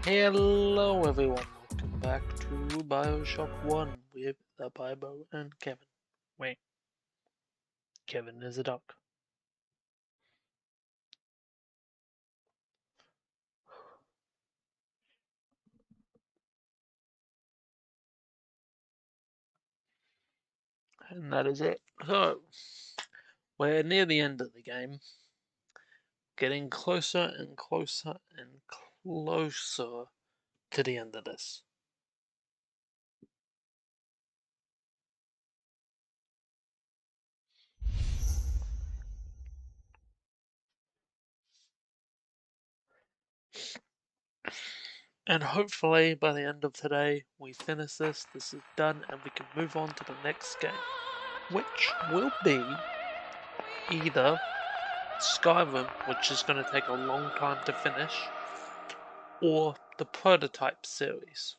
Hello everyone, welcome back to Bioshock 1 with the Piebo and Kevin. Wait, Kevin is a duck. And that is it. So, we're near the end of the game. Getting closer and closer and closer to the end of this. And hopefully by the end of today we finish this is done and we can move on to the next game. Which will be either Skyrim, which is going to take a long time to finish, or the Prototype series.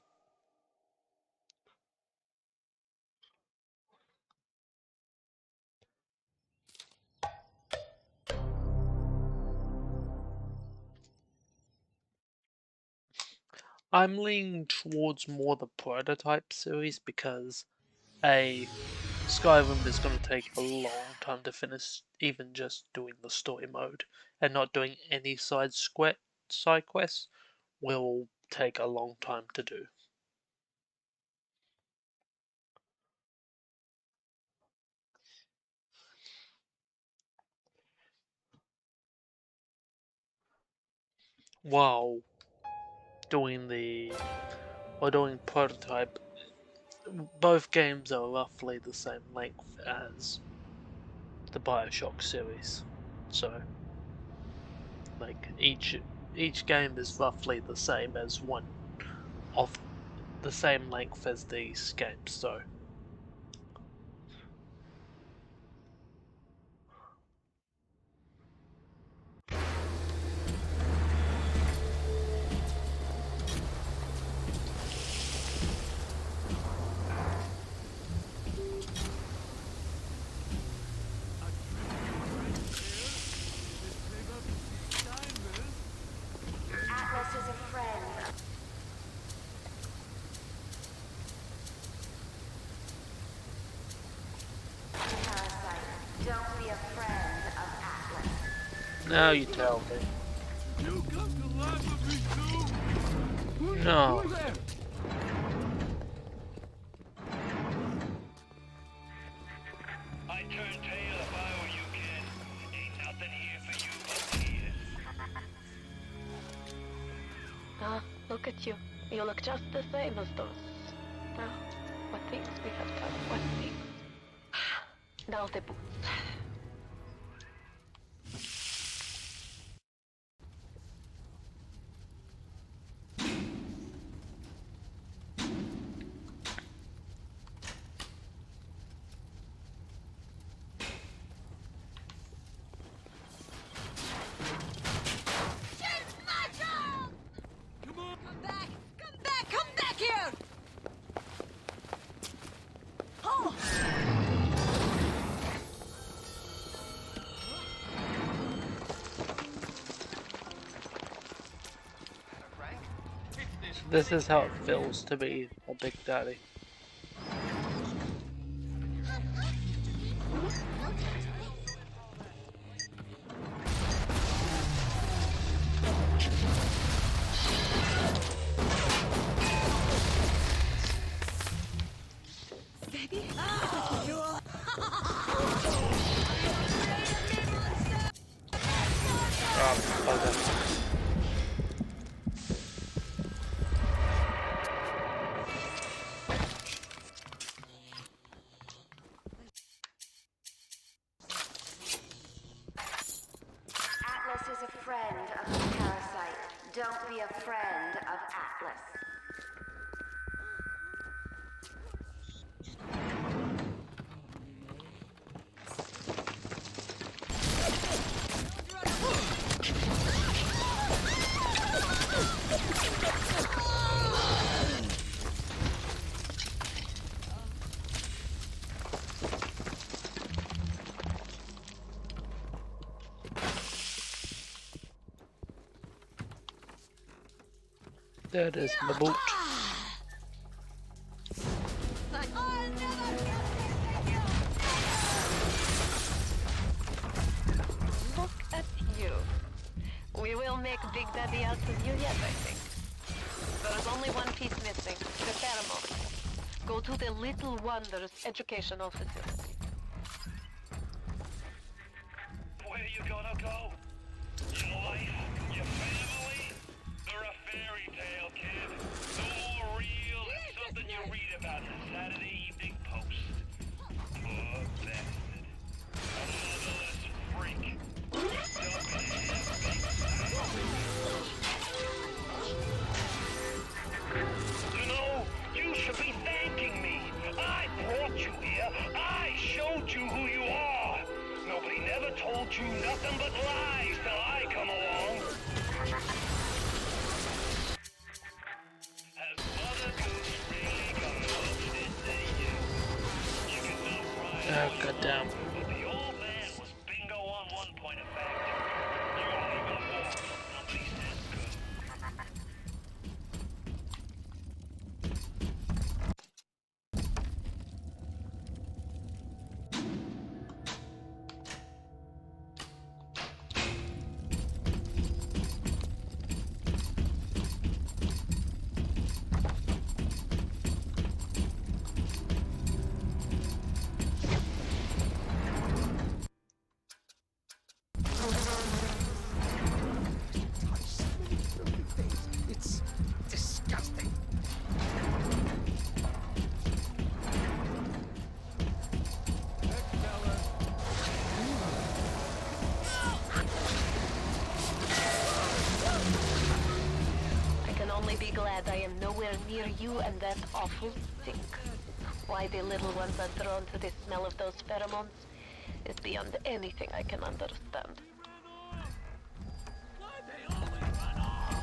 I'm leaning towards more the Prototype series because Skyrim is going to take a long time to finish, even just doing the story mode, and not doing any side quests will take a long time to do. While doing Prototype, both games are roughly the same length as the Bioshock series, so like each game is roughly the same as one of the same length as these games, so Atlas is a friend. Parasite, don't be a friend of Atlas. now you tell me. You come to laugh at me too? No. Who's there? I turn tail if I were you, kid. Ain't nothing here for you but tears. Ah, look at you. You look just the same as those. Ah, what things we have done. What things. Now the boots. Come on. Come back! Come back! Come back here! Oh! This is how it feels to be a big daddy. Baby? Oh, Bugger. Atlas is a friend of the parasite. Don't be a friend of Atlas. There it is, my boot. Look at you. We will make Big Daddy out of you yet, I think. There's only one piece missing, the pheromone. Go to the Little Wonders educational facility. Where you gonna go? Your life? Your family? They're a fairy tale, kid. No more real than something you read about in the Saturday Evening Post. Poor bastard. A motherless freak. Dumping You know, you should be thanking me. I brought you here. I showed you who you are. Nobody never told you nothing but lies till I come along. Has Mother Goose really got much into you? You can now cry. Oh, goddamn. But the old man was bingo on one point of fact. You only got walk till somebody says good. It's disgusting. I can only be glad I am nowhere near you and that awful stink. Why the little ones are drawn to the smell of those pheromones is beyond anything I can understand. Why they always run off?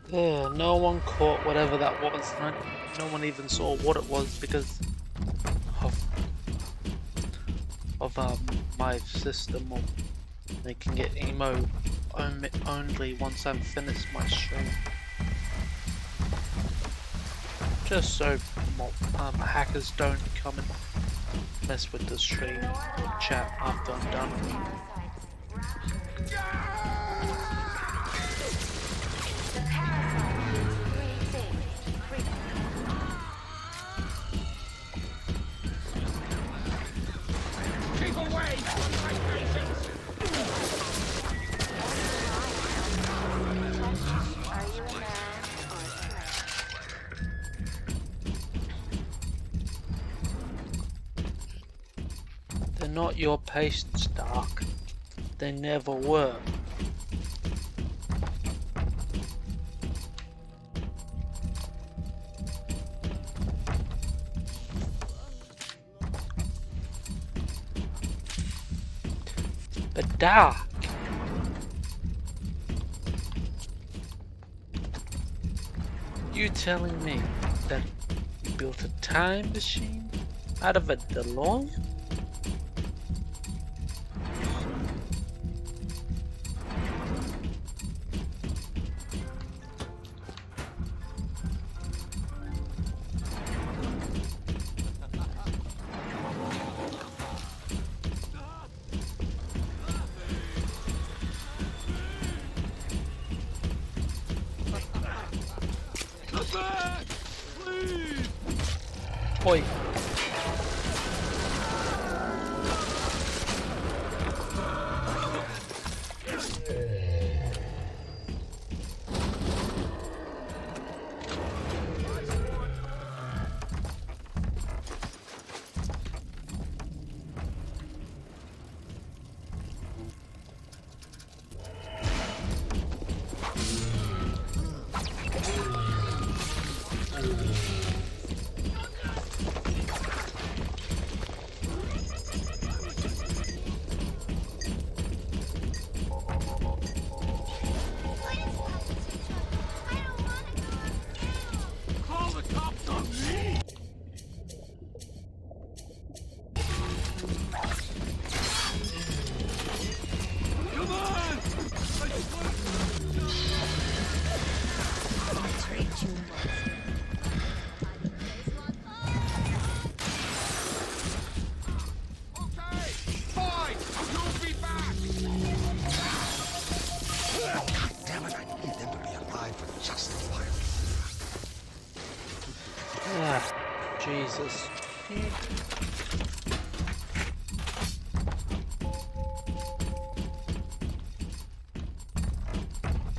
Yeah, no one caught whatever that was. No one even saw what it was because of my system of making it emo only once I've finished my stream. Just so hackers don't come and mess with the stream chat after I'm done. The parasite needs three things. Freedom. Keep away from my faces! Are you a man or a slave? They're not your patients, Dark. They never were. But Dark, you telling me that you built a time machine out of a DeLorean? Come back! Please! Oi. Jesus.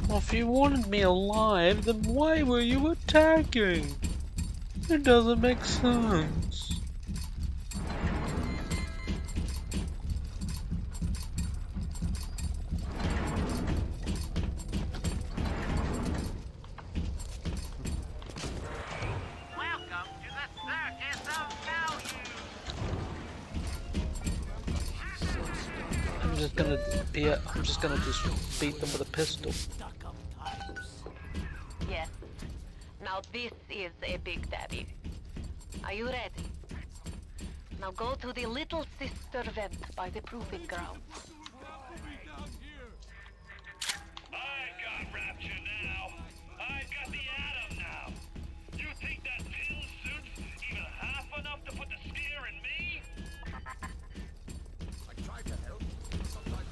Well, if you wanted me alive, then why were you attacking? It doesn't make sense. Welcome to the Circus of Value. I'm just gonna just beat them with a pistol. Yes. Now this is a big daddy. Are you ready? Now go to the little sister vent by the proving ground. I got Rapture now. I've got the Atom now. You think that pill suit's even half enough to put the scare in me? I tried to help. Sometimes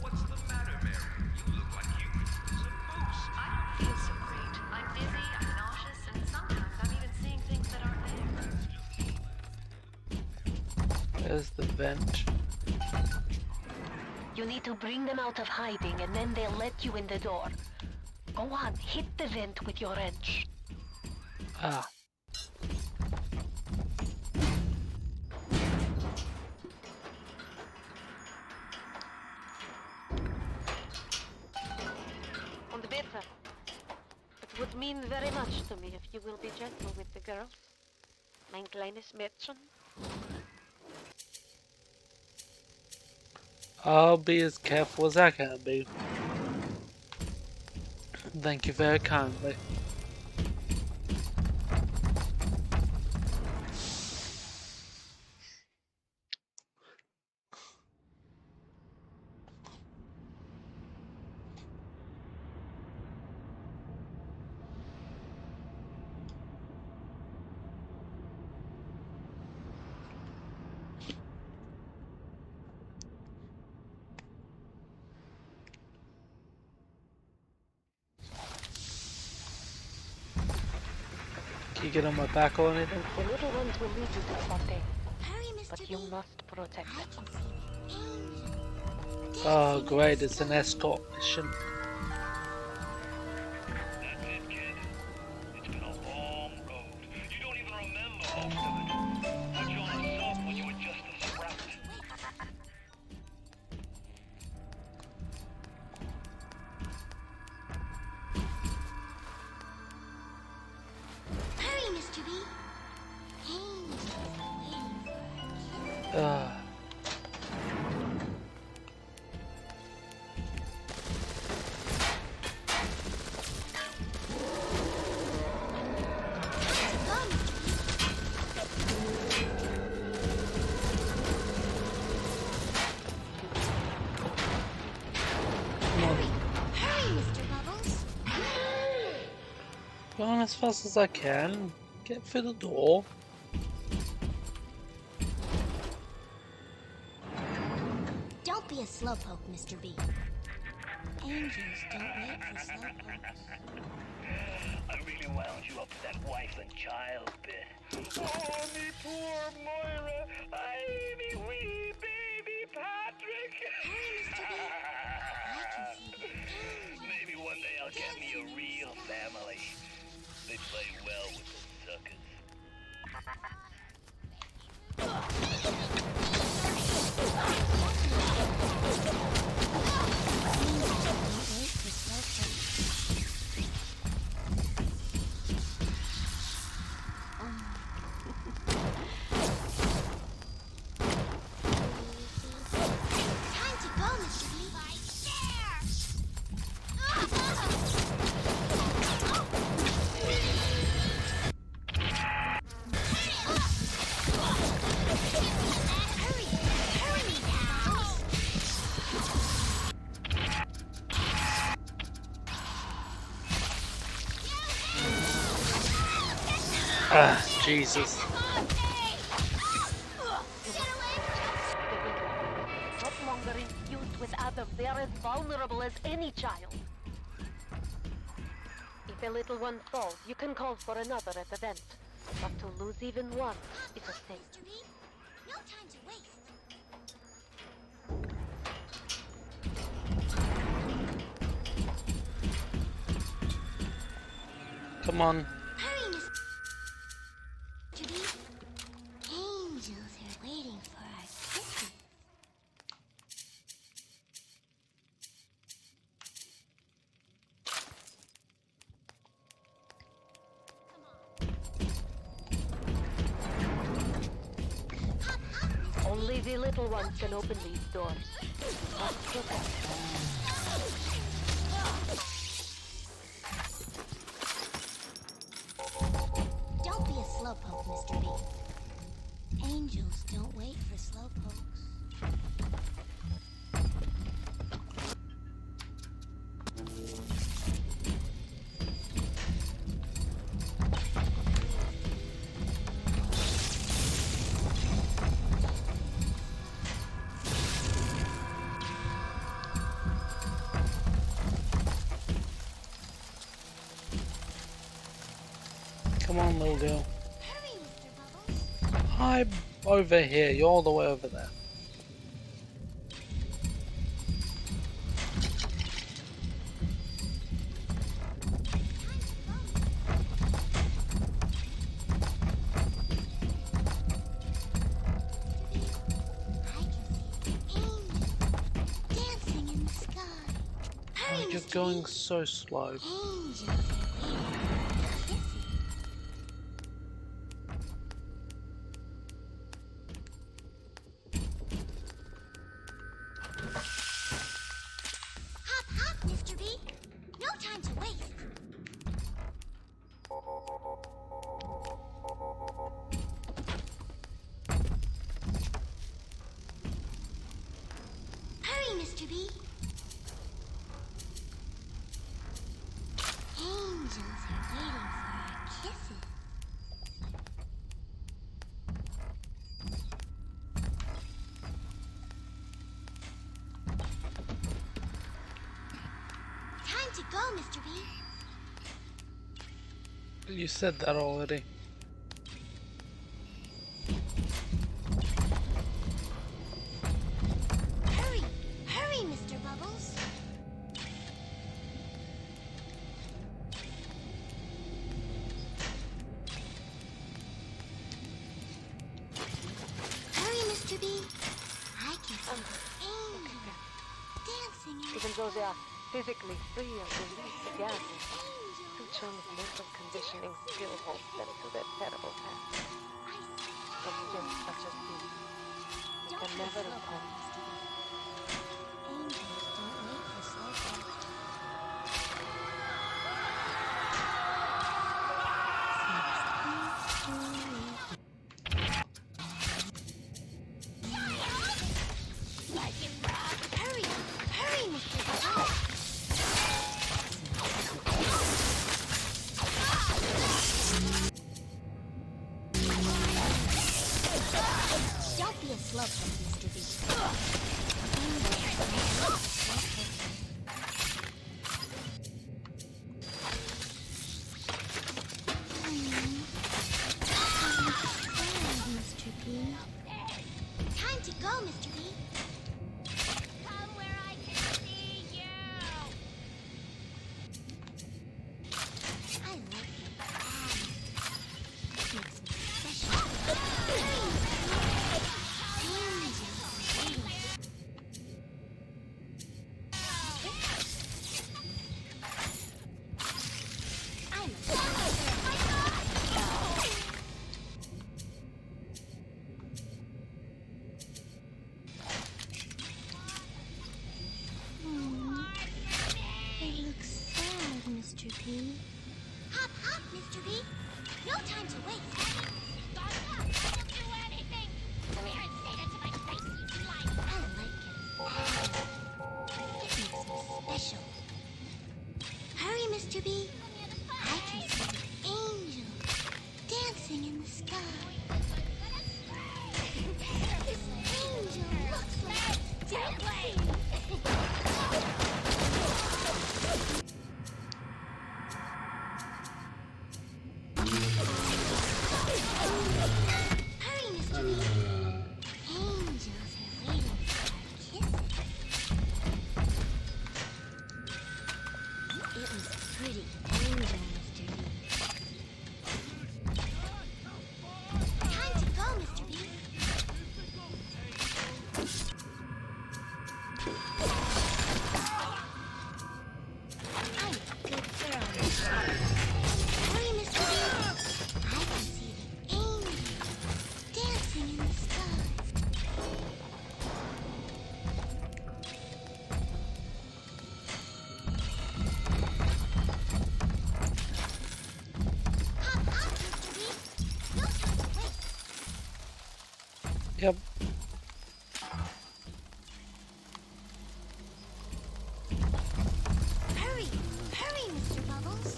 What's the matter, Mary? You look like you could use a boost. I don't feel so great. I'm dizzy, I'm nauseous, and sometimes I'm even seeing things that aren't there. There's the vent. You need to bring them out of hiding and then they'll let you in the door. Go on, hit the vent with your wrench. Ah. Und bitte. It would mean very much to me if you will be gentle with the girls. Mein kleines Mädchen. I'll be as careful as I can be. Thank you very kindly. Can you get on my back or anything? The little ones will lead you to Fontaine, but you must protect them. Oh great, it's an escort mission. That's it, kid. It's been a long road. You don't even remember most of it. Put you on a sub when you were just a sprout. Hurry, Mr. B. Ah. Come on. Hurry, Mr. Bubbles. Go on as fast as I can. Get through the door. Don't be a slowpoke, Mr. B. Angels don't wait for slowpokes. I really wound you up to that wife and child bit. Oh, me poor Moira. Me wee baby Patrick. Maybe one day I'll get me a real family. They play well with the suckers. Time to go, Mr. B. Hurry, hurry, Bubbles. Ah, Jesus. Not longer in They are as vulnerable as any child. If a little one falls, you can call for another at the vent. But to lose even one is a sin. Mr. B, no time to waste. Come on. Hurry, Mr. B. Angels are waiting for our kisses. Only the little ones can open these doors. Must protect them. Don't be a slowpoke, Mr. B. Angels don't wait for slowpokes. Come on, little girl. Hurry, Mr. Bubbles. I'm over here. You're all the way over there. Dancing in the sky. Hurry, Oh, you're Mr. going B. so slow. Angels are waiting for our kisses. Hop, hop, Mr. B. No time to waste. Hurry, Mr. B. Angels are waiting for our kisses. Time to go, Mr. B. You said that already. Hurry, hurry, Mr. Bubbles. Hurry, Mr. B. I can see angels dancing in the Even though they sky. are physically free of released gases, Suchung's mental conditioning still holds them to their terrible past. From sins such as these, we can never atone. Angels don't wait for slowpokes. Hurry, hurry, Mr. Bubbles. Don't be a slowpoke, Mr. B. Mr. B. Time to go, Mr. B. Come where I can see you. I like your eyes. Makes me special. It looks sad, Mr. P. Hop, hop, Mr. B. No time to waste. Stop up! Don't do anything! Come here and say that to my face, you slime! I like it. It makes me special. Hurry, Mr. B. I can see angels dancing in the sky. This angel looks like dancing. pretty angel, Mr. B. Time to go, Mr. B. I'm a good girl. Hurry, Mr. B. I can see the angels dancing in the sky. Hop, hop, Mr. B. No time to wait. Yep. Hurry, hurry, Mr. Bubbles.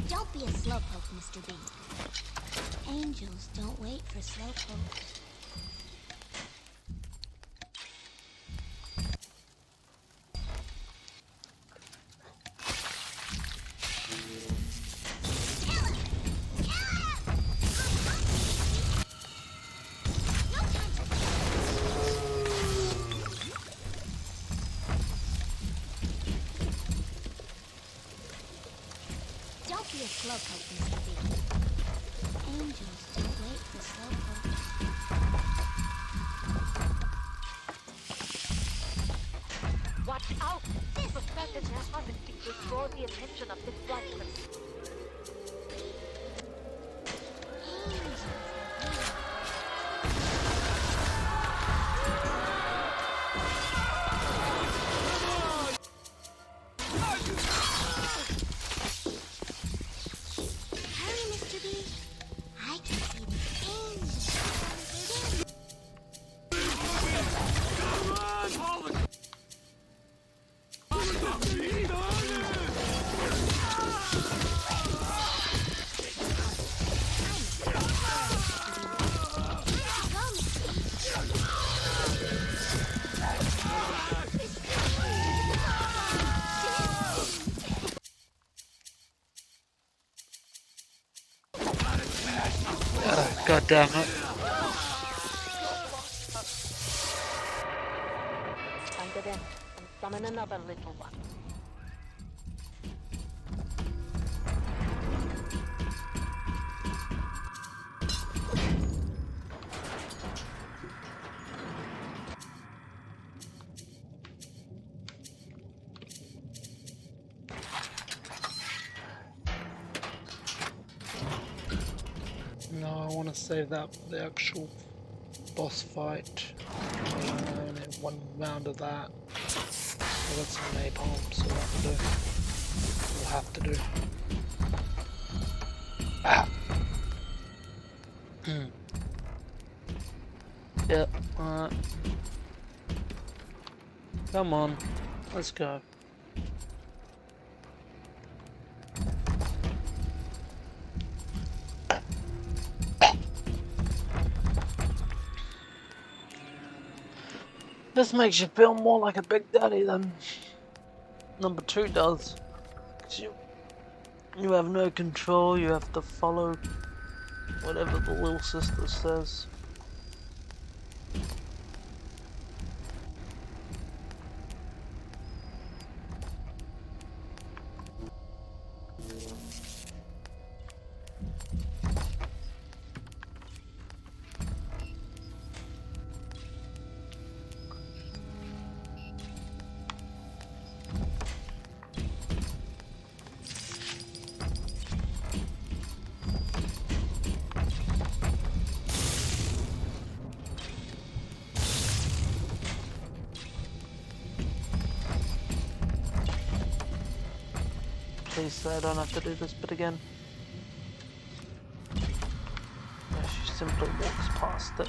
Don't be a slowpoke, Mr. B. Angels don't wait for slowpokes. Don't be a slowpoke, Mr. B. Angels don't wait for slowpokes. Watch out! Suspect that their harvesting will draw the attention of this blood crystal. Angels hurry, Mr. B. I can see the angels dancing. Come on, hold it! God damn it. Find the vent and summon another little one. No, I want to save that for the actual boss fight. Only one round of that. I got some napalm, so we'll have to do. Ah. Yep. Come on, let's go. This makes you feel more like a big daddy than number 2 does. 'Cause you have no control, you have to follow whatever the little sister says. Please say I don't have to do this bit again. Yeah, she simply walks past it.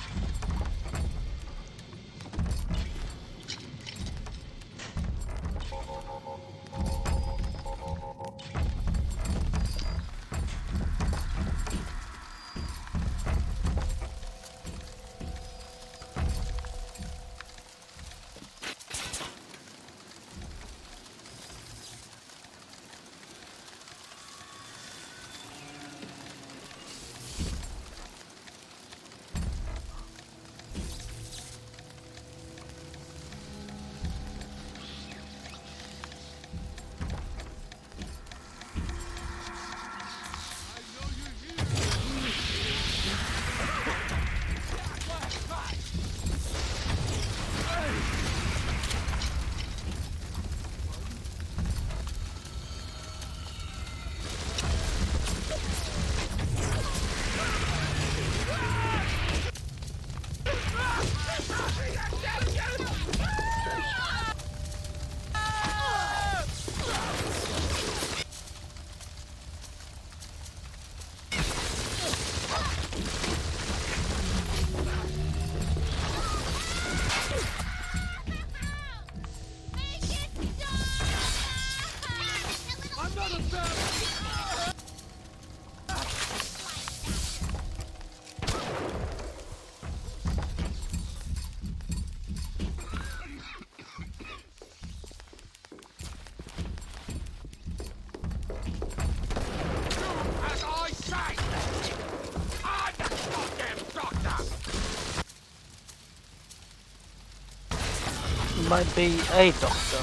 might be a doctor.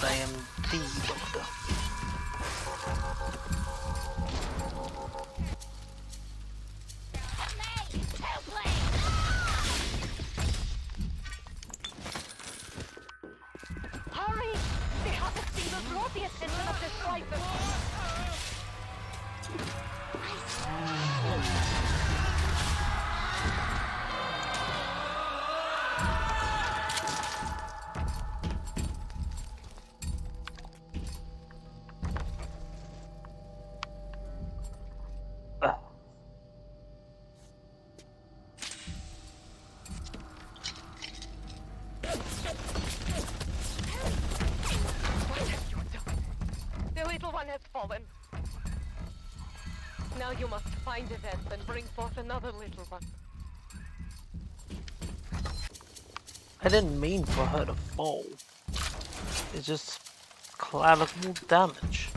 I am the doctor. Hurry! They haven't seen the draw the attention of this sniper. Ah. What have you done? The little one has fallen. Now you must find the vent and bring forth another little one. I didn't mean for her to fall. It's just collateral damage.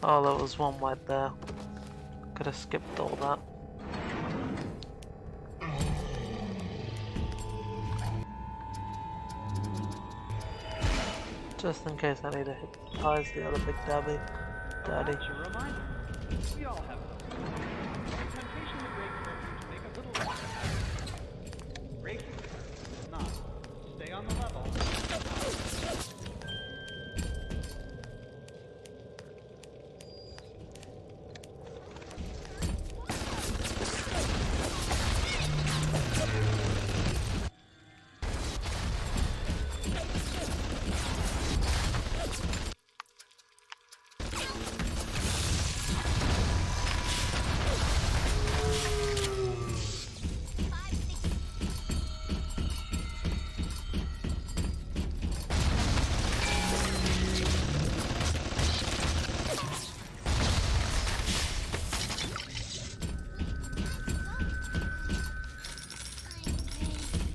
Oh, there was one right there. Could have skipped all that. Just in case I need to hypnotize the other big daddy. That's your reminder. We all have those. The temptation to break character to make a little less happy. Break it. Not. Stay on the level.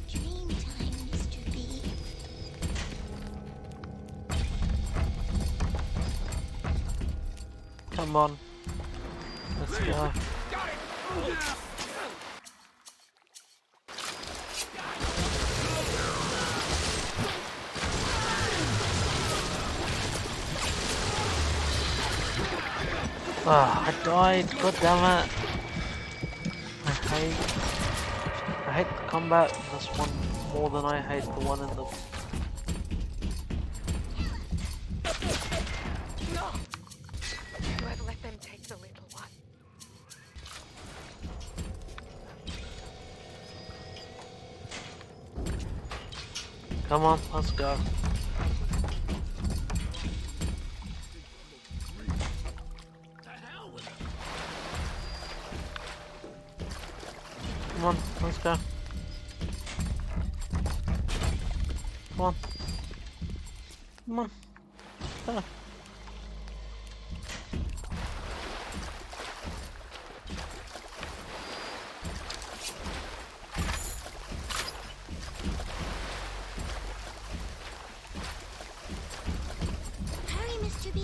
Dream time, Mr. B. Come on. Let's go. Ah, I died. God damn it. I hate the combat in this one more than I hate the one in the. No! You have let them take the little one. Come on, let's go. Come on, let's go. Come on. Come on. Go. Hurry, Mr. B.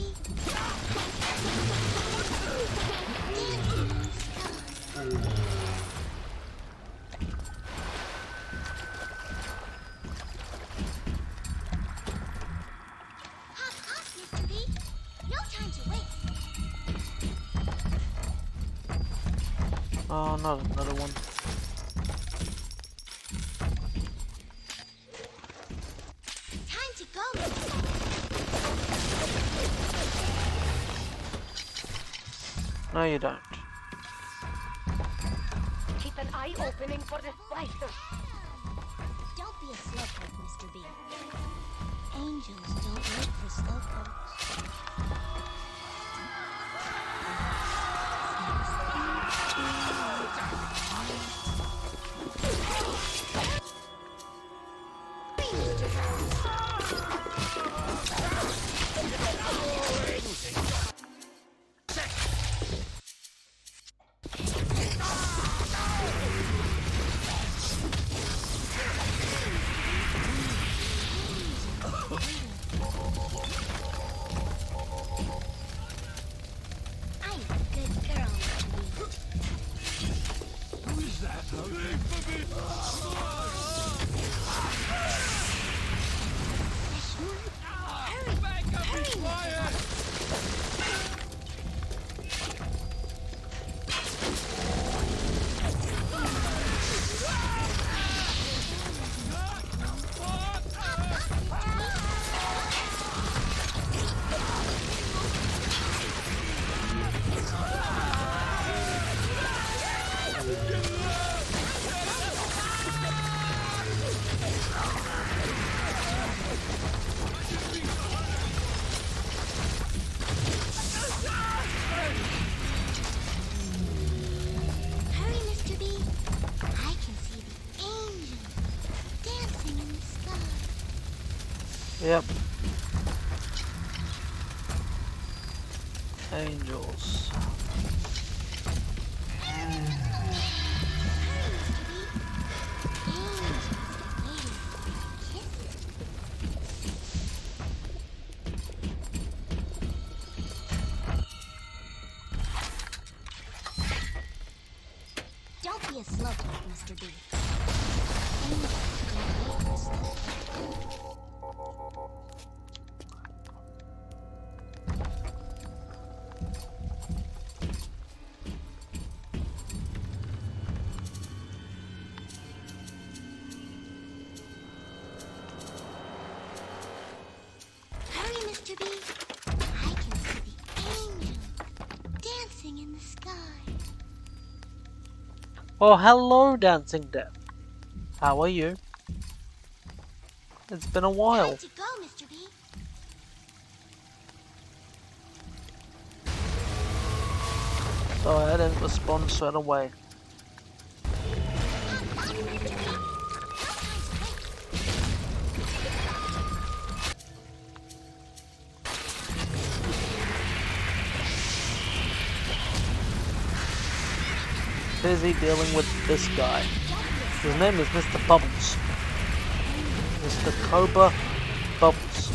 Hop, hop, Mr. B. No time to waste. Oh, not another one. Time to go, Mr. B. No, you don't. Keep an eye opening for the splicers. Don't be a slowpoke, Mr. B. Angels don't wait for slowpokes. I'm a good girl, Mr. B. Who is that? Hurry! Back up Hurry, and Mr. quiet! Hurry, Mr. B. I can see the angels dancing in the sky. Yep. Angels. Hurry, Mr. B. Angels waiting for your kisses. Don't be a slowpoke, Mr. B. Angels don't wait for slowpokes. Hurry, Mr. B. I can see the angels dancing in the sky. Oh, hello, Dancing Death. How are you? It's been a while. Time to go, Mr. B. Sorry, I didn't respond straight away. Busy dealing with this guy. His name is Mr. Bubbles. Mr. Cobra Bubbles.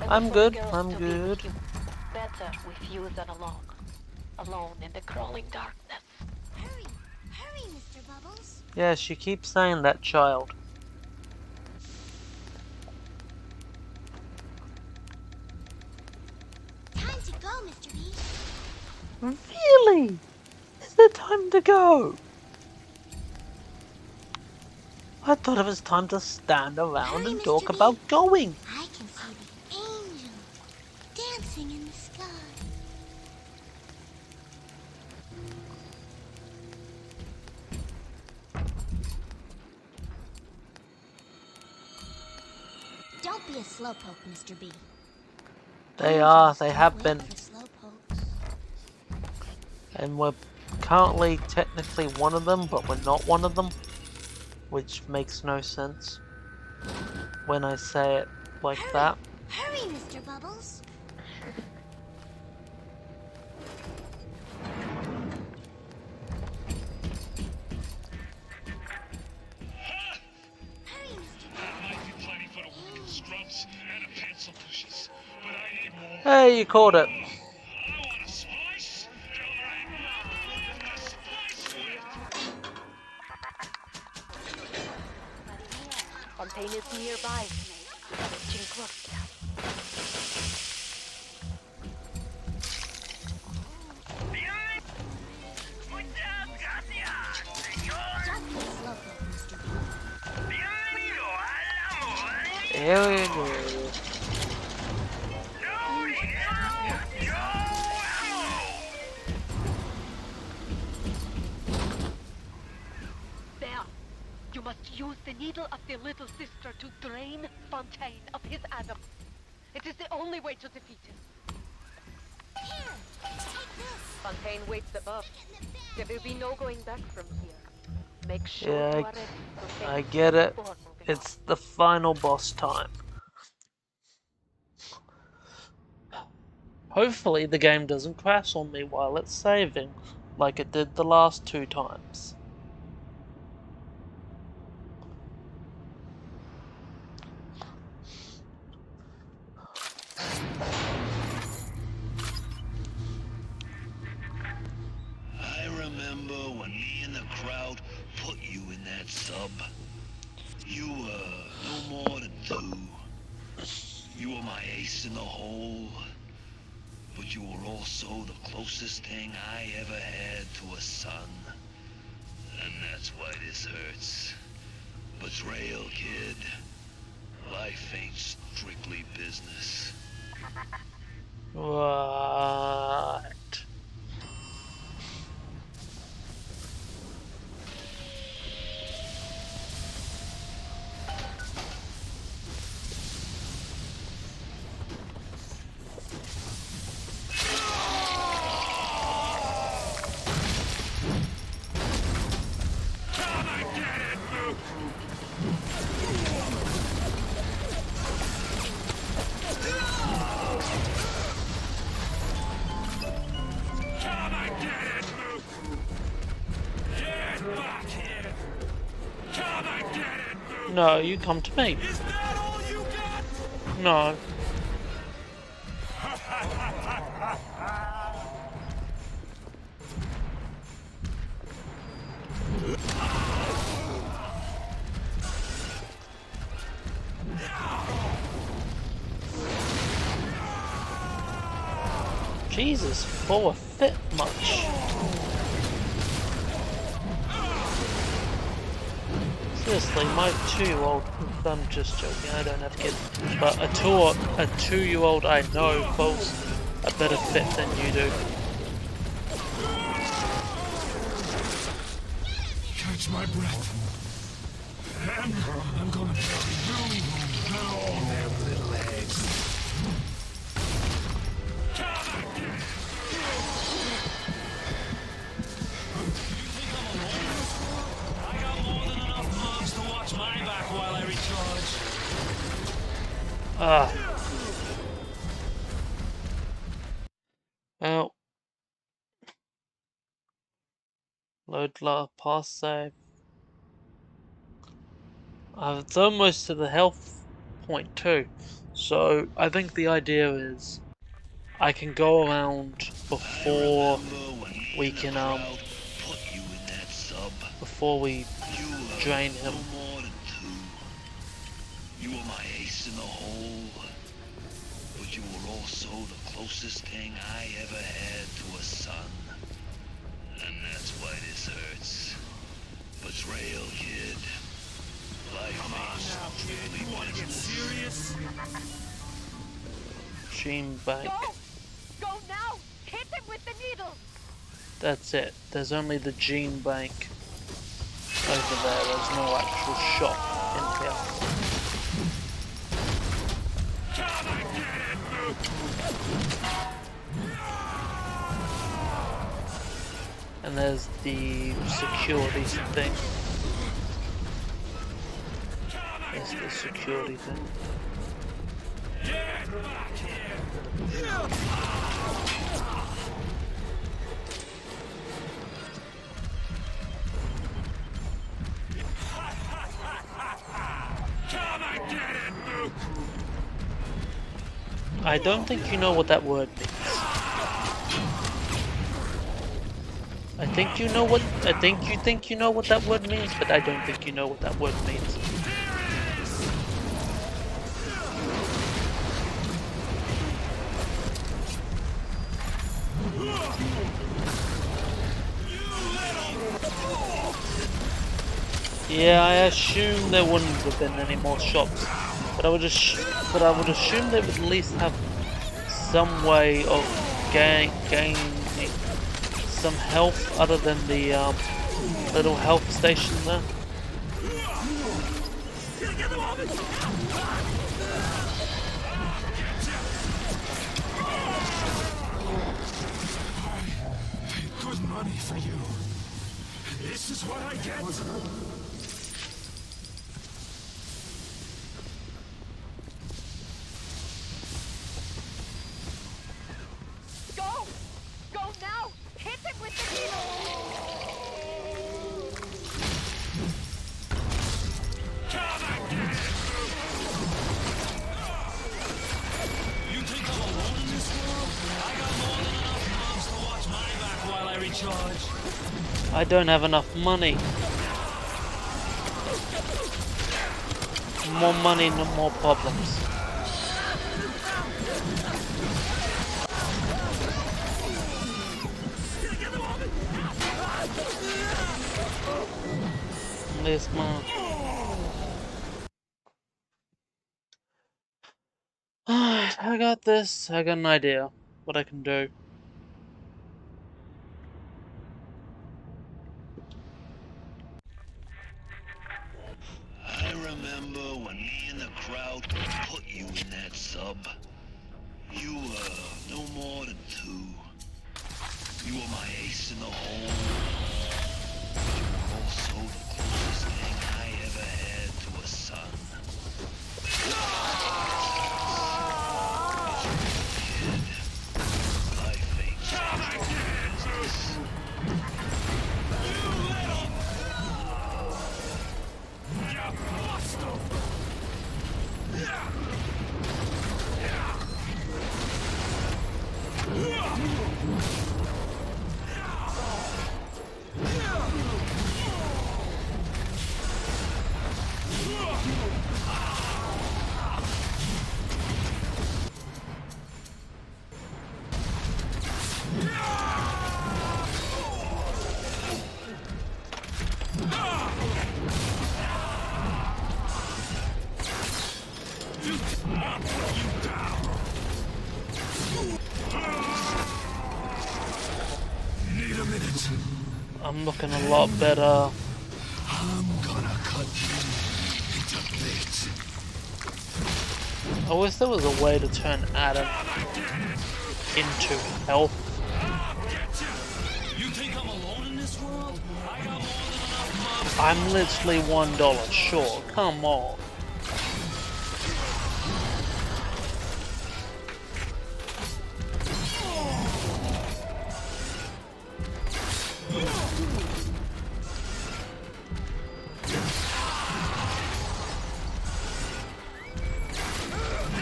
I'm good, I'm good. Better with you than alone. Alone in the crawling darkness. Hurry, hurry, Mr. Bubbles. Yeah, she keeps saying that, child. Time to go, Mr. B. Really? Is it time to go? I thought it was time to stand around Hurry, and Mr. talk B. about going. I can see the angels dancing in the sky. Don't be a slowpoke, Mr. B. They Angels they don't have wait been. for slowpokes. And we're currently technically one of them, but we're not one of them. Which makes no sense when I say it like Hurry, that. hurry, Mr. Bubbles. Hurry, Mr. B. That might be plenty for the wicked scrubs and the pencil pushers, but I need more. Hey, you caught it. I want a splice. There ain't nothing left to splice with. Containers nearby. Searching close now. Here we go. There. You must use the needle of the little sister to drain Fontaine of his Adam. It is the only way to defeat him. Here, take this. Fontaine waits above. There will be no going back from here. Make sure Yeah, you are ready to take I get it. before moving It's the final boss time. Hopefully the game doesn't crash on me while it's saving, like it did the last 2 times. I remember when me and the crowd put you in that sub. You were no more than 2. You were my ace in the hole. But you were also the closest thing I ever had to a son. And that's why this hurts. Betrayal, kid. Life ain't strictly business. What? No, you come to me. Is that all you got? No. Jesus, full of fit much. Seriously, my 2-year-old, I'm just joking, I don't have kids, but a 2-year-old I know falls a better fit than you do. Catch my breath. I'm gonna bury you on their little eggs. I got more than enough moms to watch my back while I recharge. Well. Load pass save. I've done most of the health point too. So I think the idea is I can go around before we can before we drain him. You were my ace in the hole, but you were also the closest thing I ever had to a son. And that's why this hurts. Betrayal, kid. Life ain't strictly business. Serious? Gene bank. Go! Go now! Hit him with the needle! That's it. There's only the gene bank over there. There's no actual shop in here. And there's the security thing. There's the security thing. I don't think you know what that word means. I think you know what that word means, but I don't think you know what that word means. Yeah, I assume there wouldn't have been any more shops but I would assume they would at least have some way of gaining some health other than the little health station there. Good money for you. This is what I get. Go! Go now! Hit him with the needle! You think I'm alone in this world? I got more than enough mobs to watch my back while I recharge. I don't have enough money. More money, no more problems. This man. I got this. I got an idea what I can do. I remember when me and the crowd put you in that sub. You were no more than two. You were my ace in the hole. But you were also the closest thing I ever had to a son. Kid, life ain't changed business. Need a minute. I'm looking a lot better. I'm gonna cut you into bits. I wish there was a way to turn Adam into health. You think I'm alone in this world? I got more than enough mobs. I'm literally $1 short. Come on.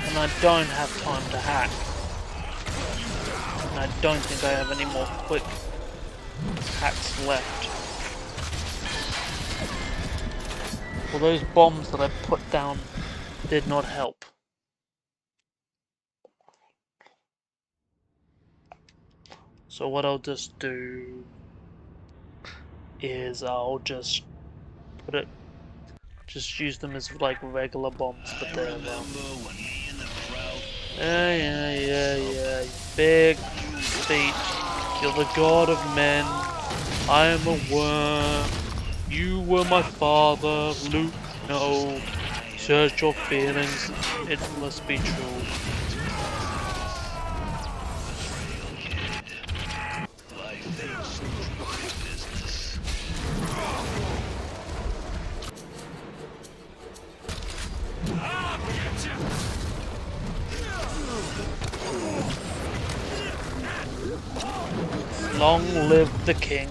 And I don't have time to hack. And I don't think I have any more quick hacks left. Well, those bombs that I put down did not help. So what I'll just do is I'll just put it, just use them as like regular bombs, but I they're remember when me and the crowd. yeah, big speech. You're the god of men. I am a worm. You were my father, Luke. No, search your feelings. It must be true. Life ain't stupid business. Long live the king.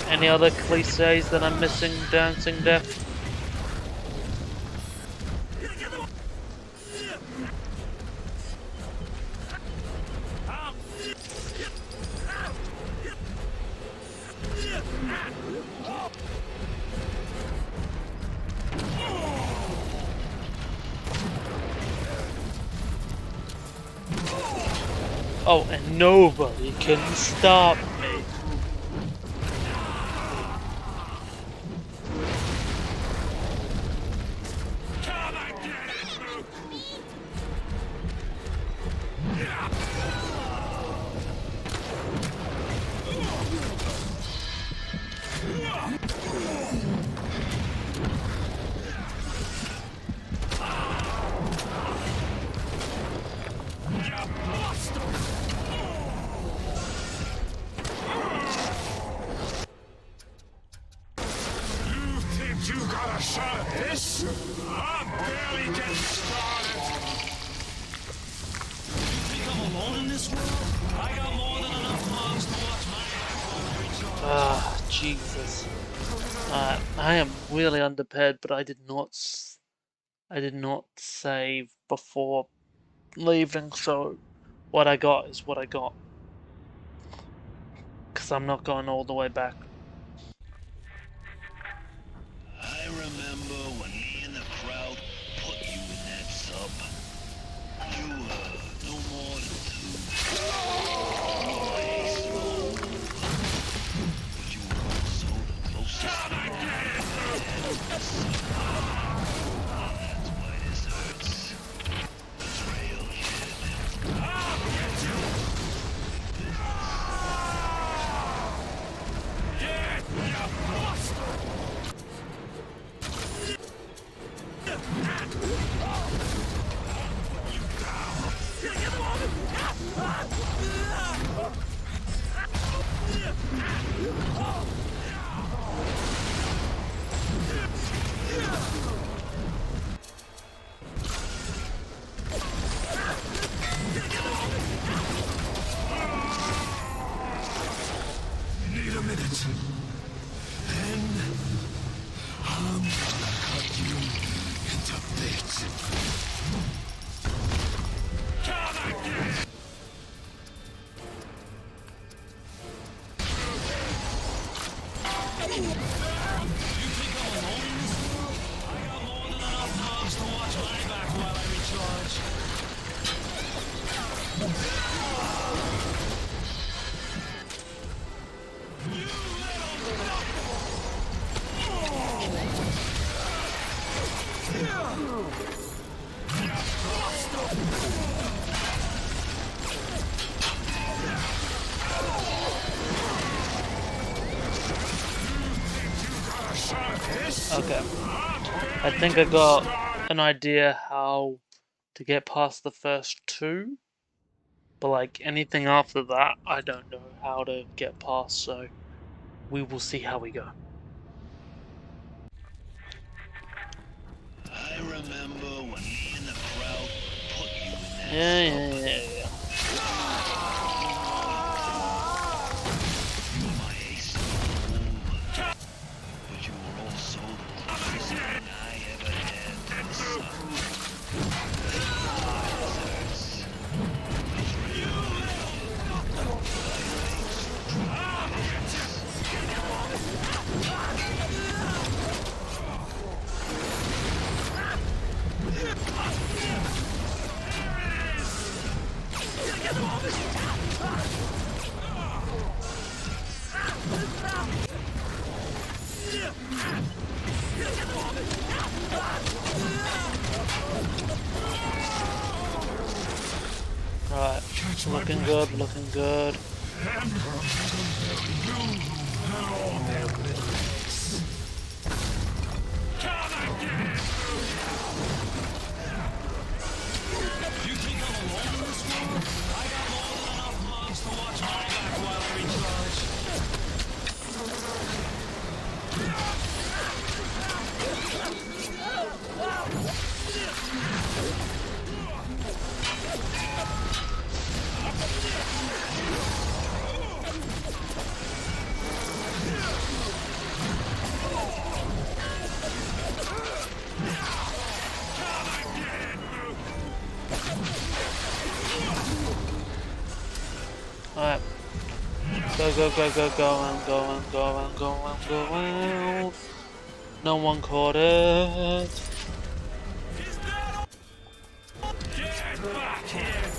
Any other cliches that I'm missing, Dancing Death? Oh, and nobody can stop me. you got a shot at this? I'm barely getting started. You think I'm alone in this world? I got more than enough moms to watch my back while I recharge. Ah, Jesus. I am really underprepared, but I did not. I did not save before leaving, so what I got is what I got. Because I'm not going all the way back. I remember when me and the crowd put you in that sub. You were no more than two. You were my ace in the hole. But you were also the closest thing I ever had to the sub. That's why this hurts. Betrayal, kid. I'll get you! Get ya, bastard! Need a minute. Then I'm gonna cut you into bits. Come again! You think I'm alone in this world? I got more than enough moms to watch my back while I recharge. Okay. I think I got an idea how to get past the first two. But like anything after that, I don't know how to get past, so we will see how we go. I remember when me and the crowd put you in that Yeah. You were my ace in the hole. But you were also the closest thing I ever had to the sun. This hurts. Right. Looking good, looking good. You think I'm alone in this world? I got more than enough moms to watch my back while I recharge. Alright. Go, I'm going. No one caught it. Get back here!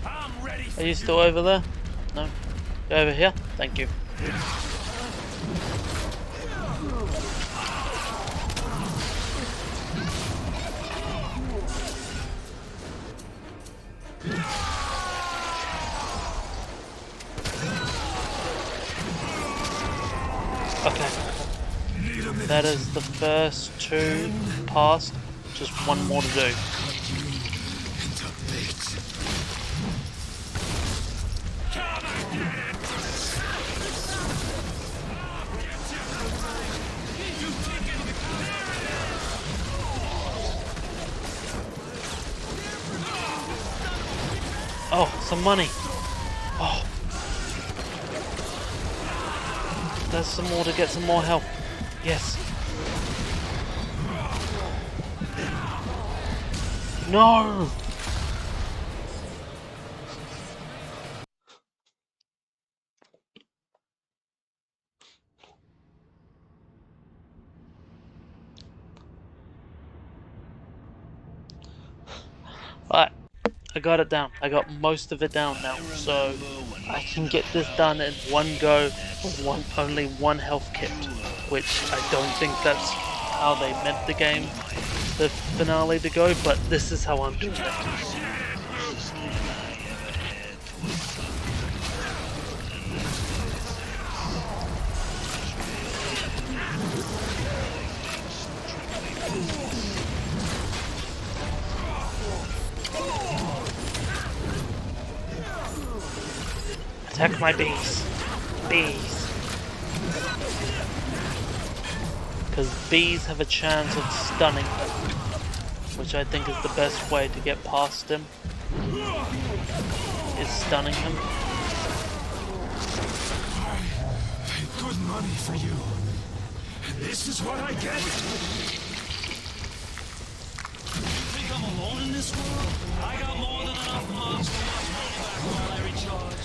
I'm ready for Are you still over there? No? Go over here? Thank you. Okay. That is the first 2 passed. Just 1 more to do. Oh, some money. Oh. There's some more to get some more help. Yes. No! Alright, I got it down. I got most of it down now, so I can get this done in one go with only one health kit, which I don't think that's how they meant the finale to go, but this is how I'm doing it. Attack my bees. Bees. Because bees have a chance of stunning them, which I think is the best way to get past him, is stunning him. I paid good money for you. And this is what I get? You think I'm alone in this world? I got more than enough mobs to watch my back while I recharge.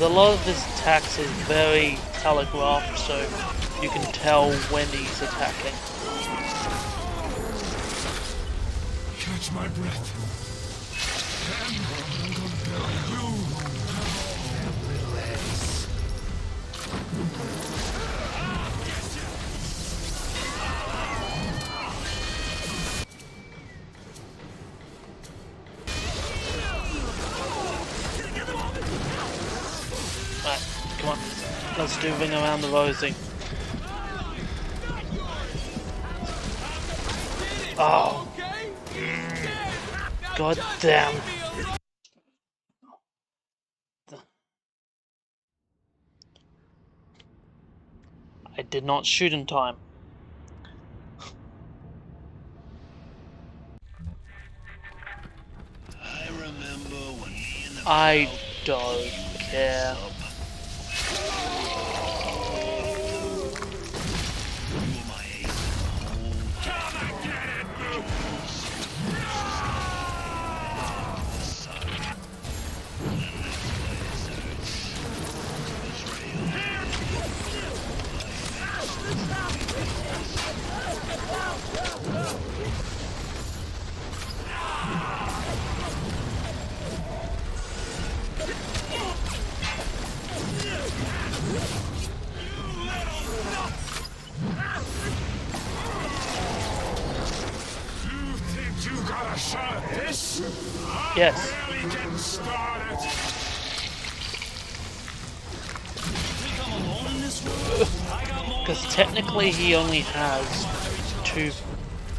A lot of his attacks is very telegraphed, so you can tell when he's attacking. Catch my breath. And you little eggs. Right, come on. Let's do Ring Around the Rosie. Oh. God damn. I did not shoot in time. I remember when me and the I don't care. Yes. Because technically he only has 2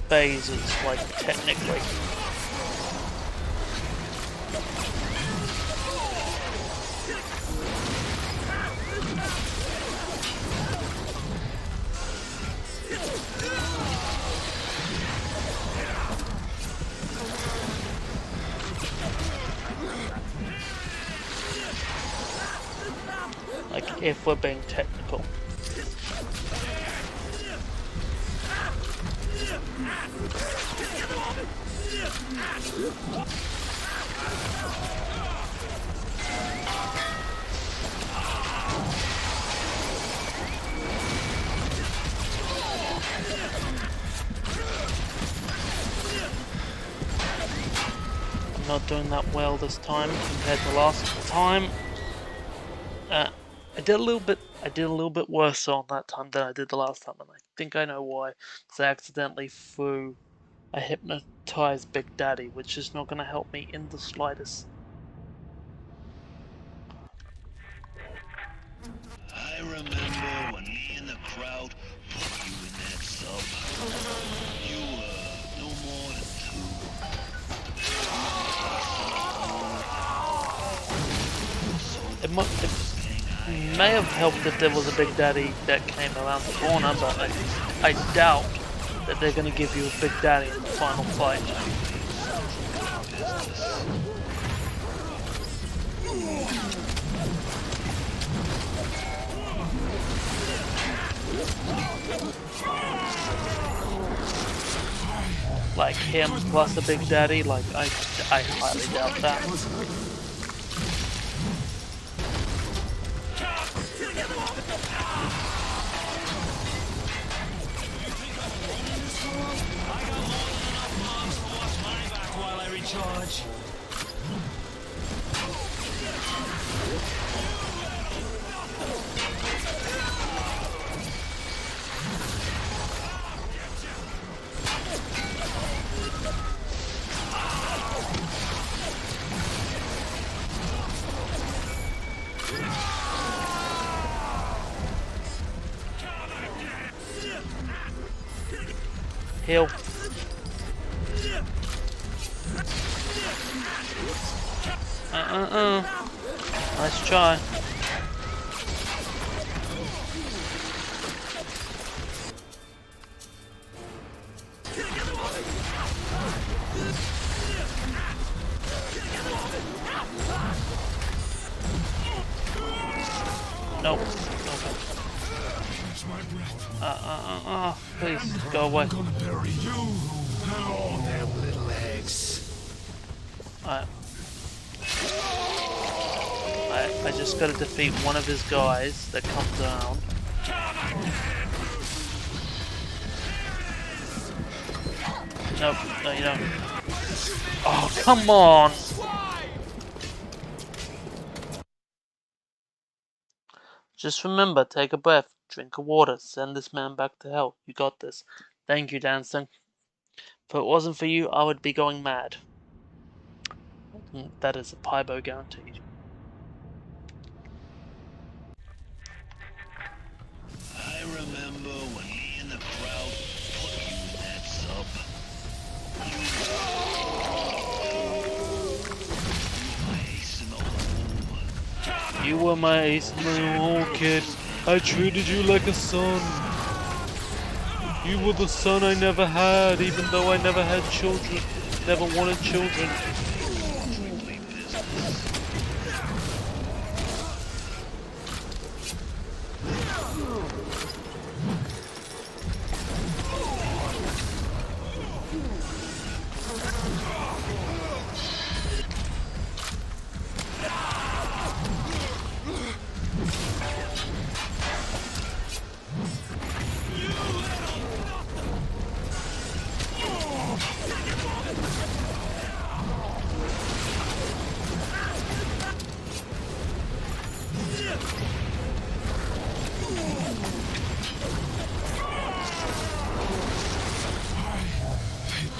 phases, like technically. Like, if we're being technical. not doing that well this time compared to last time. I did a little bit worse on that time than I did the last time, and I think I know why. Because I accidentally threw a hypnotized Big Daddy, which is not going to help me in the slightest. I remember when me and the crowd put you in that sub. You were no more than It may have helped if there was a Big Daddy that came around the corner, but I doubt that they're going to give you a Big Daddy in the final fight. Like him plus a Big Daddy, like I highly doubt that. While I recharge. Heal. Nice try. Nope. Okay. Please go away. I'm gonna bury you and all them little eggs. I just gotta defeat one of his guys that comes around. Nope, no you don't. Oh, come on! Just remember, take a breath, drink of water, send this man back to hell. You got this. Thank you, Dancing. If it wasn't for you, I would be going mad. That is a piebo guaranteed. I remember when me and the crowd put you in that sub. You were my ace in the hole, kid. I treated you like a son. You were the son I never had, even though I never had children. Never wanted children.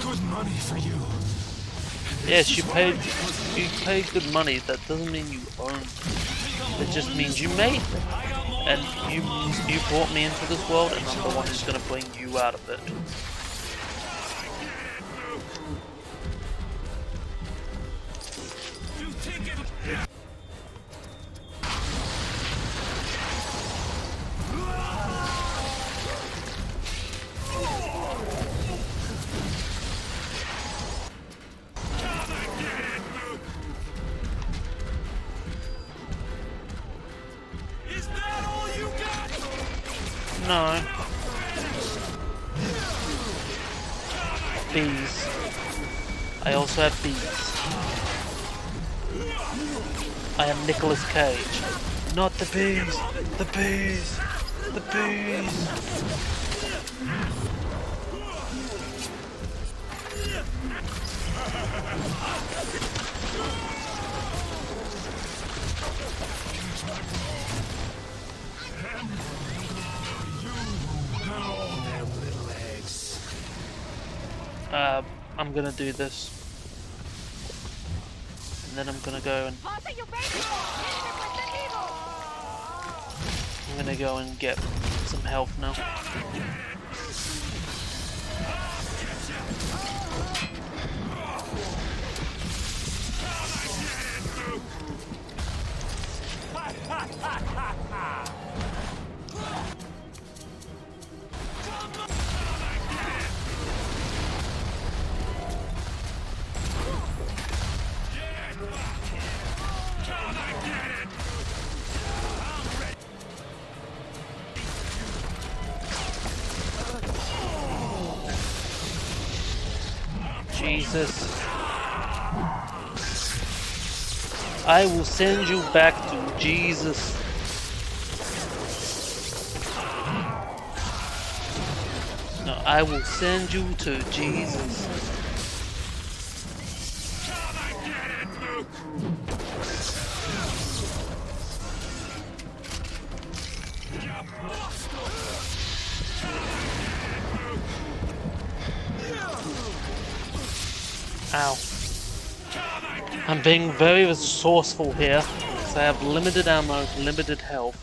Good money for you. Yes, you paid good money. That doesn't mean you owned them. It just means you made them. And you brought me into this world, and I'm the one who's gonna bring you out of it. No. Bees. I also have bees. I am Nicolas Cage. Not the bees! The bees! The bees! I'm gonna do this. And then I'm gonna go and I'm gonna go and get some health now. Jesus. I will send you back to Jesus. No, I will send you to Jesus. Ow. I'm being very resourceful here, because I have limited ammo, limited health.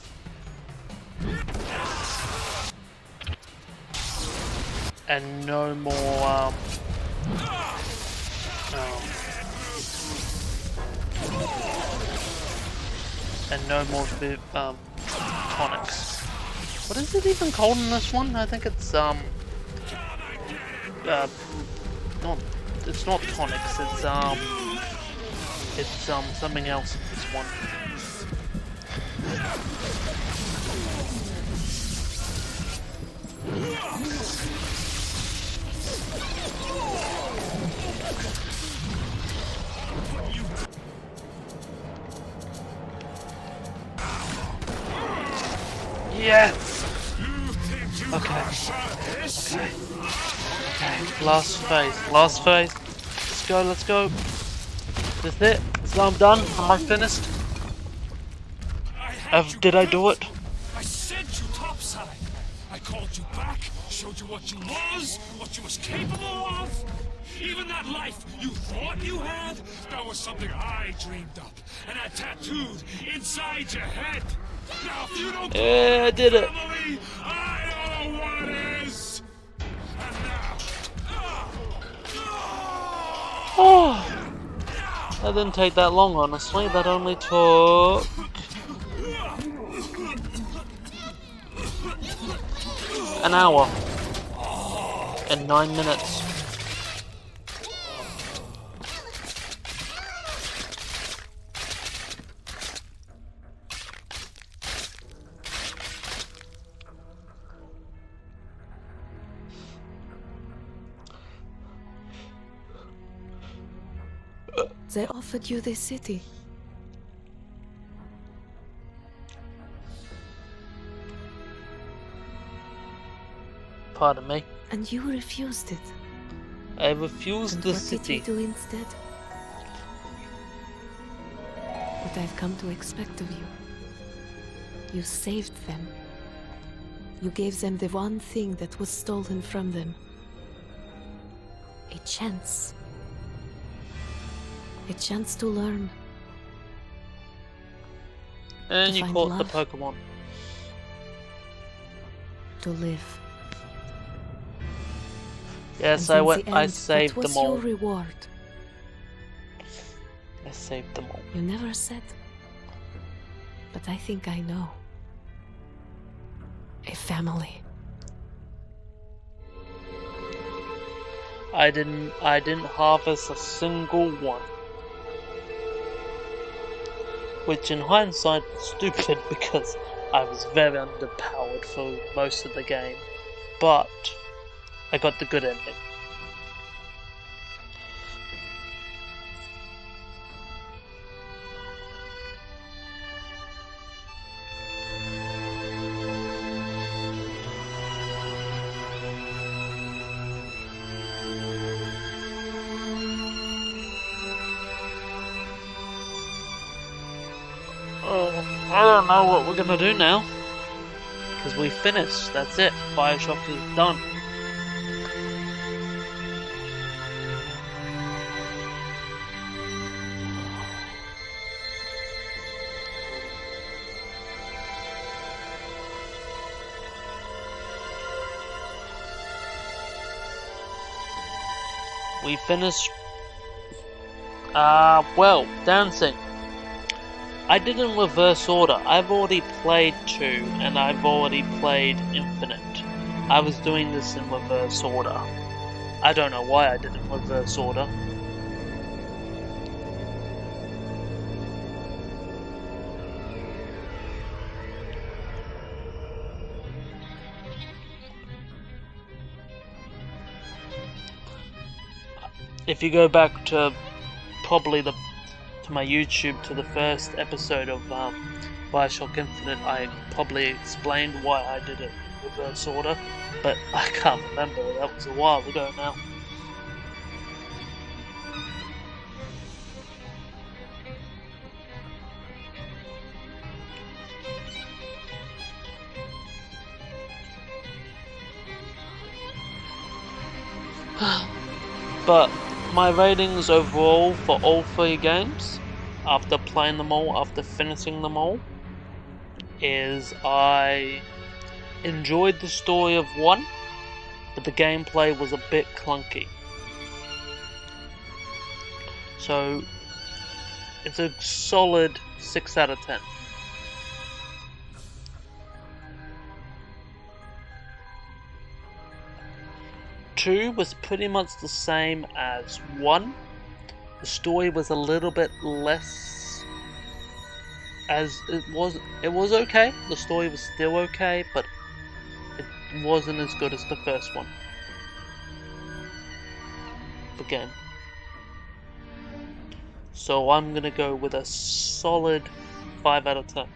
And no more, and no more, tonics. What is it even called in this one? I think it's, not, it's not tonics, it's, something else in this one. Yes! Okay. Okay, last phase. Let's go. That's it. So I'm done. Am I finished? Did I do it? I sent you topside. I called you back, showed you what you was capable of. Even that life you thought you had, that was something I dreamed up and had tattooed inside your head. Now if you don't Yeah, I did it. family, I know what is. And now, Oh, that didn't take that long, honestly. That only took an hour and 9 minutes. They offered you this city. Pardon me. And you refused it. I refused And the what city. did you do instead? What I've come to expect of you. You saved them. You gave them the one thing that was stolen from them. A chance. A chance to learn. And To you find caught the love. Pokemon. To live. Yes, And I in went. the I end, saved what was them all. your reward? I saved them all. You never said. But I think I know. A family. I didn't harvest a single one. Which in hindsight was stupid because I was very underpowered for most of the game. But I got the good ending. I don't know what we're gonna do now. Because we finished, that's it. Bioshock is done. we finished. Well, dancing. I did in reverse order. I've already played 2, and I've already played Infinite. I was doing this in reverse order. I don't know why I did it in reverse order. If you go back to probably to my YouTube to the first episode of Bioshock Infinite, I probably explained why I did it in reverse order, but I can't remember. That was a while ago now. But my ratings overall for all 3 games, after playing them all, after finishing them all, is I enjoyed the story of 1, but the gameplay was a bit clunky. So it's a solid 6 out of 10. Two was pretty much the same as 1. The story was a little bit less, as it was okay. The story was still okay, but it wasn't as good as the first one. The game. So I'm gonna go with a solid 5 out of 10.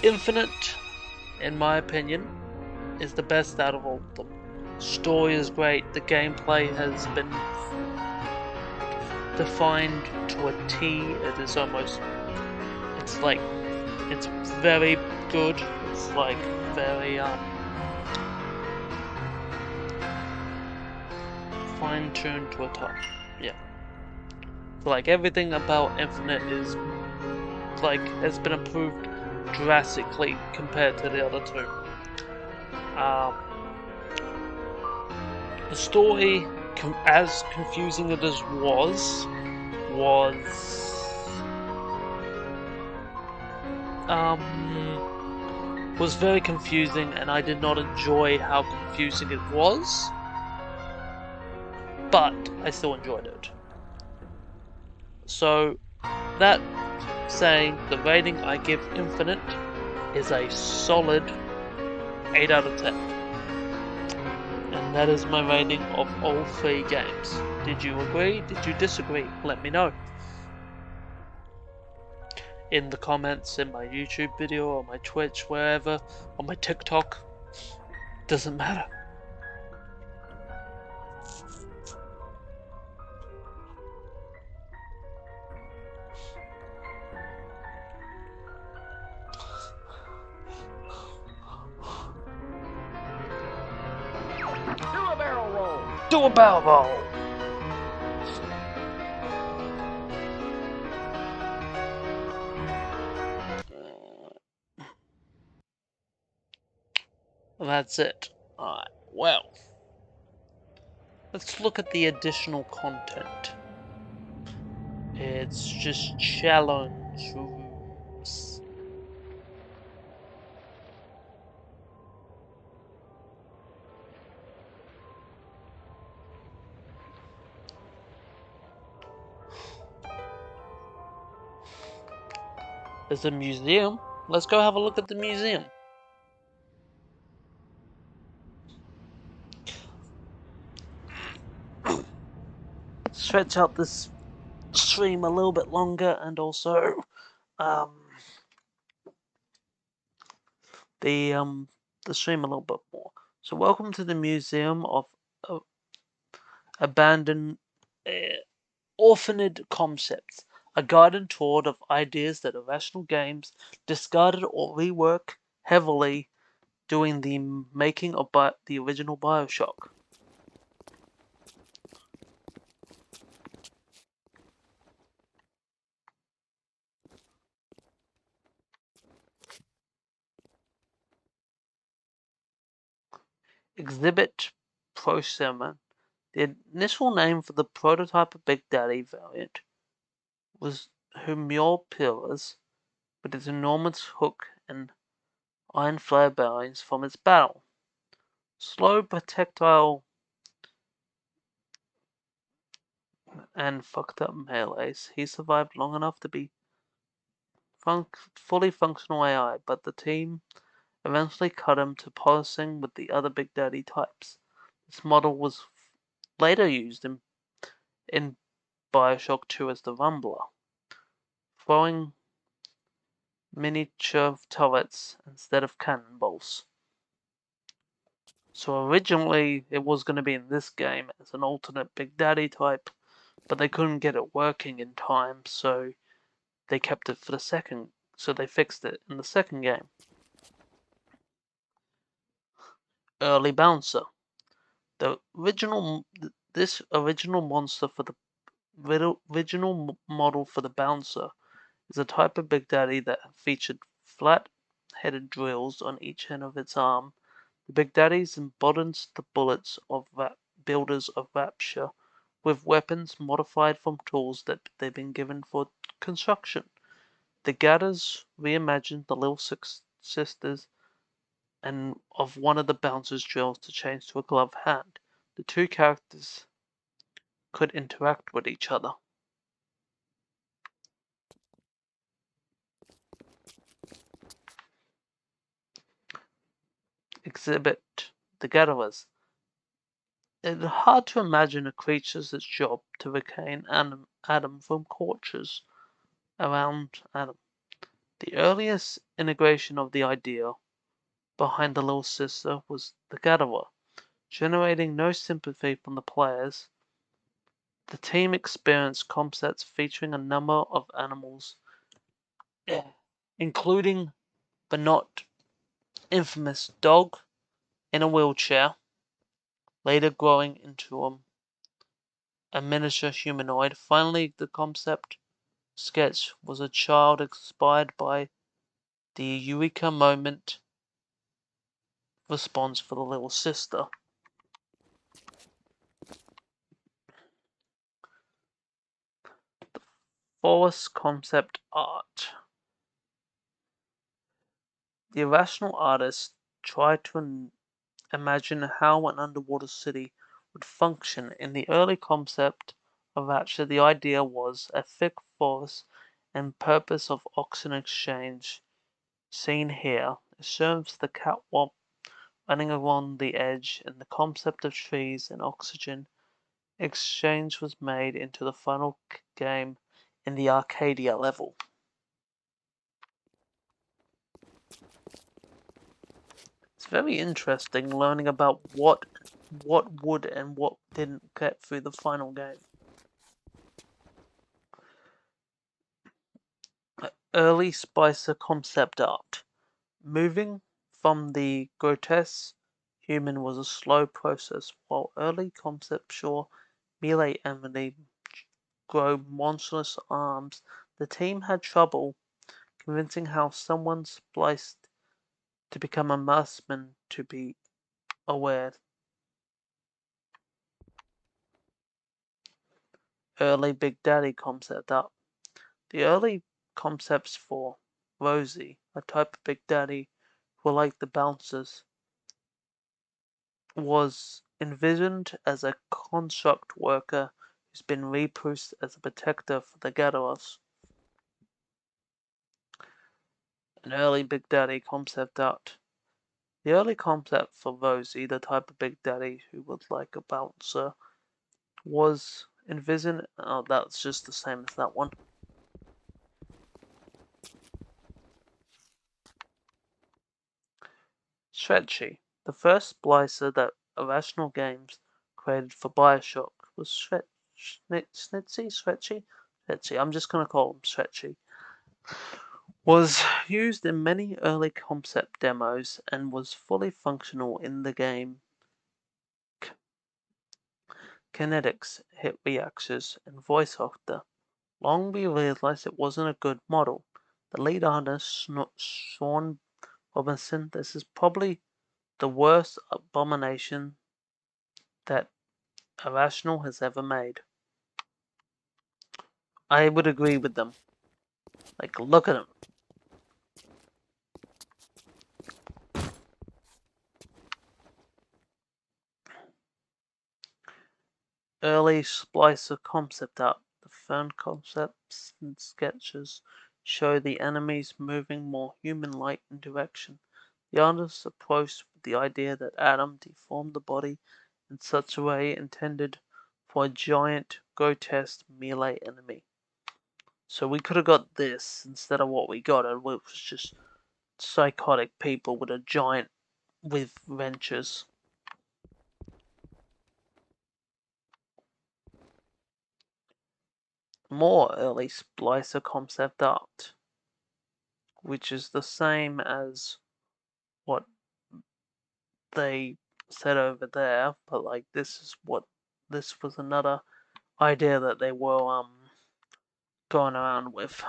Infinite, in my opinion, is the best out of all of them. Story is great, the gameplay has been defined to a T. It is almost, it's very good. It's like very fine-tuned to a top. Yeah. So like everything about Infinite is has been improved drastically compared to the other 2. The story, as confusing it as was very confusing, and I did not enjoy how confusing it was, but I still enjoyed it. So, that saying, the rating I give Infinite is a solid 8 out of 10. And that is my rating of all 3 games. Did you agree? Did you disagree? Let me know. In the comments, in my YouTube video, or my Twitch, wherever, or my TikTok. Doesn't matter. Do a barrel roll! Do a barrel roll! That's it. Alright, well. Let's look at the additional content. It's just challenge rooms. There's a museum. Let's go have a look at the museum. Stretch out this stream a little bit longer, and also the stream a little bit more. So welcome to the Museum of Abandoned Orphaned Concepts, a guided tour of ideas that irrational games discarded or reworked heavily during the making of the original Bioshock. Exhibit Pro-7. The initial name for the prototype of Big Daddy variant was Humure Pillars, with its enormous hook and iron flare bearings from its barrel. Slow projectile and fucked up melees, he survived long enough to be fully functional AI, but the team eventually cut him to polishing with the other Big Daddy types. This model was later used in Bioshock 2 as the Rumbler, throwing miniature turrets instead of cannonballs. So originally it was going to be in this game as an alternate Big Daddy type, but they couldn't get it working in time, so they kept it for the second. So they fixed it in the second game. Early Bouncer. This original monster for the original model for the Bouncer is a type of Big Daddy that featured flat-headed drills on each end of its arm. The Big Daddies embodies the bullets of builders of Rapture, with weapons modified from tools that they've been given for construction. The Gadders reimagined the Little Six Sisters and of one of the Bouncer's drills to change to a glove hand. The two characters could interact with each other. Exhibit the Gatherers. It's hard to imagine a creature's job to regain Adam from corpses around Adam. The earliest integration of the idea behind the Little Sister was the Gatherer, generating no sympathy from the players. The team experienced concepts featuring a number of animals, including but not infamous dog in a wheelchair, later growing into a miniature humanoid. Finally, the concept sketch was a child inspired by the Eureka moment response for the Little Sister. Forest concept art. The irrational artist tried to imagine how an underwater city would function. In the early concept of Rapture, the idea was a thick forest and purpose of oxygen exchange. Seen here, it serves the catwalk running along the edge, and the concept of trees and oxygen exchange was made into the final game in the Arcadia level. It's very interesting learning about what would and what didn't get through the final game. Early Spicer concept art. Moving from the grotesque human was a slow process, while early conceptual melee enemy grow monstrous arms. The team had trouble convincing how someone spliced to become a marksman to be aware. Early Big Daddy concept art. The early concepts for Rosie, a type of Big Daddy who were like the bouncers, was envisioned as a construct worker who's been repurposed as a protector for the gatherers. An early Big Daddy concept art. The early concept for Rosie, the type of Big Daddy who was like a bouncer, was envisioned. Oh, that's just the same as that one. Stretchy. The first splicer that Irrational Games created for Bioshock was Stretchy? I'm just going to call him Stretchy. Was used in many early concept demos and was fully functional in the game. Kinetics, hit reactions, and voice actor. Long we realized it wasn't a good model. The lead artist, Sean Robinson, this is probably the worst abomination that Irrational has ever made. I would agree with them. Like, look at him. Early Splicer concept art. The fern concepts and sketches show the enemies moving more human-like in direction. The artist approached with the idea that Adam deformed the body in such a way intended for a giant, grotesque melee enemy. So we could have got this instead of what we got, and it was just psychotic people with a giant with wrenches. More early Splicer concept art, which is the same as what they said over there, but like this was another idea that they were going around with.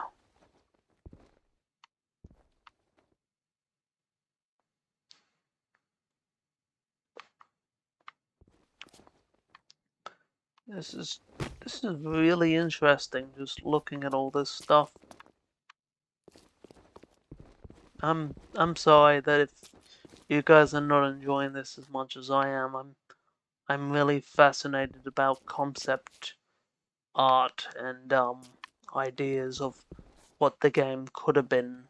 This is really interesting just looking at all this stuff. I'm sorry that if you guys are not enjoying this as much as I am. I'm really fascinated about concept art and ideas of what the game could have been.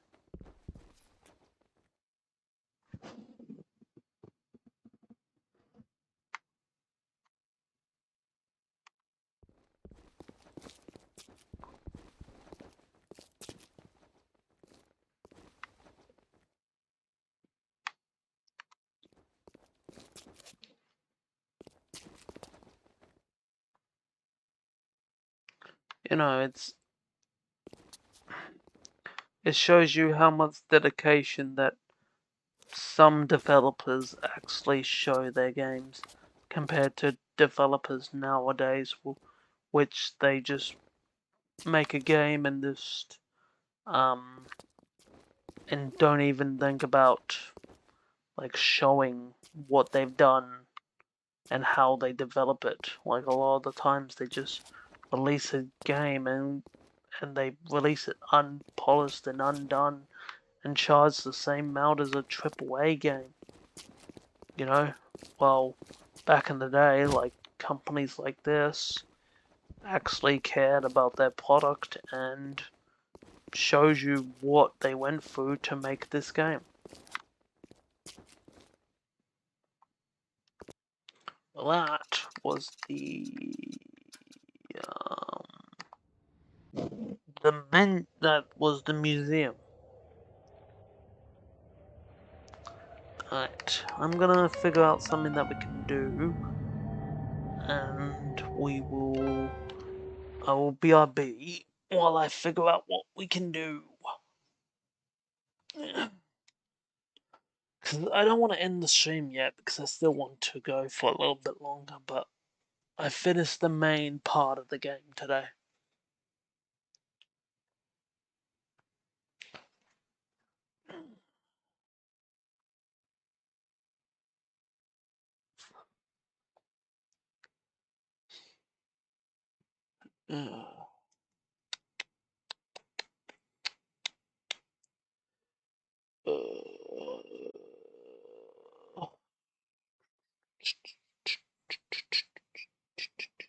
You know, it shows you how much dedication that some developers actually show their games compared to developers nowadays, which they just make a game and just and don't even think about like showing what they've done and how they develop it. Like a lot of the times they just release a game and they release it unpolished and undone and charge the same amount as a AAA game. You know? Well, back in the day, like companies like this actually cared about their product and shows you what they went through to make this game. Well, that was that was the museum. Right, I'm gonna figure out something that we can do, and I will BRB while I figure out what we can do. Because I don't want to end the stream yet, because I still want to go for a little bit longer, but I finished the main part of the game today. Ugh.